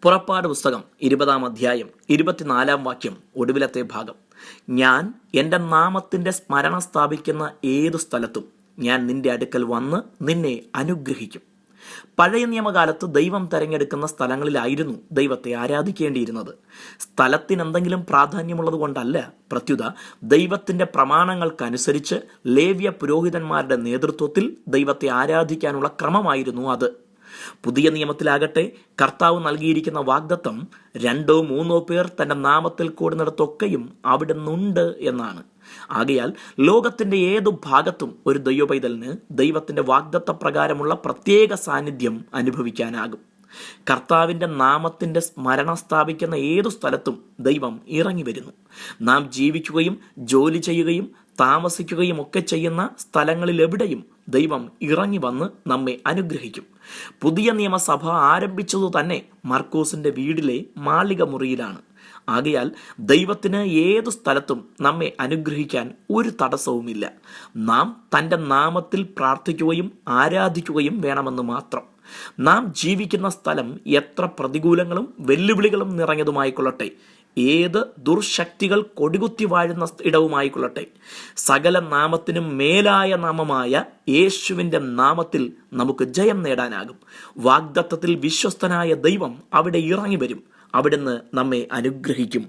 പുറപ്പാട് പുസ്തകം 20-ാം അധ്യായം 24-ാം വാക്യം, ഒടുവിലത്തെ ഭാഗം. ഞാൻ എൻ്റെ നാമത്തിൻ്റെ സ്മരണ സ്ഥാപിക്കുന്ന ഏതു സ്ഥലത്തും ഞാൻ നിന്റെ അടുക്കൽ വന്ന് നിന്നെ അനുഗ്രഹിക്കും. പഴയ നിയമകാലത്ത് ദൈവം തെരഞ്ഞെടുക്കുന്ന സ്ഥലങ്ങളിലായിരുന്നു ദൈവത്തെ ആരാധിക്കേണ്ടിയിരുന്നത്. സ്ഥലത്തിന് എന്തെങ്കിലും പ്രാധാന്യമുള്ളത് കൊണ്ടല്ല, പ്രത്യുത ദൈവത്തിൻ്റെ പ്രമാണങ്ങൾക്കനുസരിച്ച് ലേവ്യ പുരോഹിതന്മാരുടെ നേതൃത്വത്തിൽ ദൈവത്തെ ആരാധിക്കാനുള്ള ക്രമമായിരുന്നു അത്. പുതിയ നിയമത്തിലാകട്ടെ കർത്താവ് നൽകിയിരിക്കുന്ന വാഗ്ദത്തം 2-3 പേർ തൻ്റെ നാമത്തിൽ കൂടുന്നിടത്തൊക്കെയും അവിടുന്നുണ്ട് എന്നാണ്. ആകയാൽ ലോകത്തിന്റെ ഏതു ഭാഗത്തും ഒരു ദൈവപൈതലിന് ദൈവത്തിന്റെ വാഗ്ദത്ത പ്രകാരമുള്ള പ്രത്യേക സാന്നിധ്യം അനുഭവിക്കാനാകും. കർത്താവിൻ്റെ നാമത്തിൻ്റെ സ്മരണ സ്ഥാപിക്കുന്ന ഏതു സ്ഥലത്തും ദൈവം ഇറങ്ങി വരുന്നു. നാം ജീവിക്കുകയും ജോലി ചെയ്യുകയും താമസിക്കുകയും ഒക്കെ ചെയ്യുന്ന സ്ഥലങ്ങളിൽ എവിടെയും ദൈവം ഇറങ്ങി വന്ന് നമ്മെ അനുഗ്രഹിക്കും. പുതിയ നിയമസഭ ആരംഭിച്ചതു തന്നെ മർക്കോസിന്റെ വീടിലെ മാളിക മുറിയിലാണ്. ആകയാൽ ദൈവത്തിന് ഏതു സ്ഥലത്തും നമ്മെ അനുഗ്രഹിക്കാൻ ഒരു തടസ്സവുമില്ല. നാം തൻ്റെ നാമത്തിൽ പ്രാർത്ഥിക്കുകയും ആരാധിക്കുകയും വേണമെന്ന് മാത്രം. നാം ജീവിക്കുന്ന സ്ഥലം എത്ര പ്രതികൂലങ്ങളും വെല്ലുവിളികളും നിറഞ്ഞതുമായിക്കൊള്ളട്ടെ, ഏത് ദുർശക്തികൾ കൊടികുത്തി വാഴുന്ന ഇടവുമായിക്കൊള്ളട്ടെ, സകല നാമത്തിനും മേലായ നാമമായ യേശുവിൻ്റെ നാമത്തിൽ നമുക്ക് ജയം നേടാനാകും. വാഗ്ദത്തത്തിൽ വിശ്വസ്തനായ ദൈവം അവിടെ ഇറങ്ങി വരും. അവിടുന്ന് നമ്മെ അനുഗ്രഹിക്കും.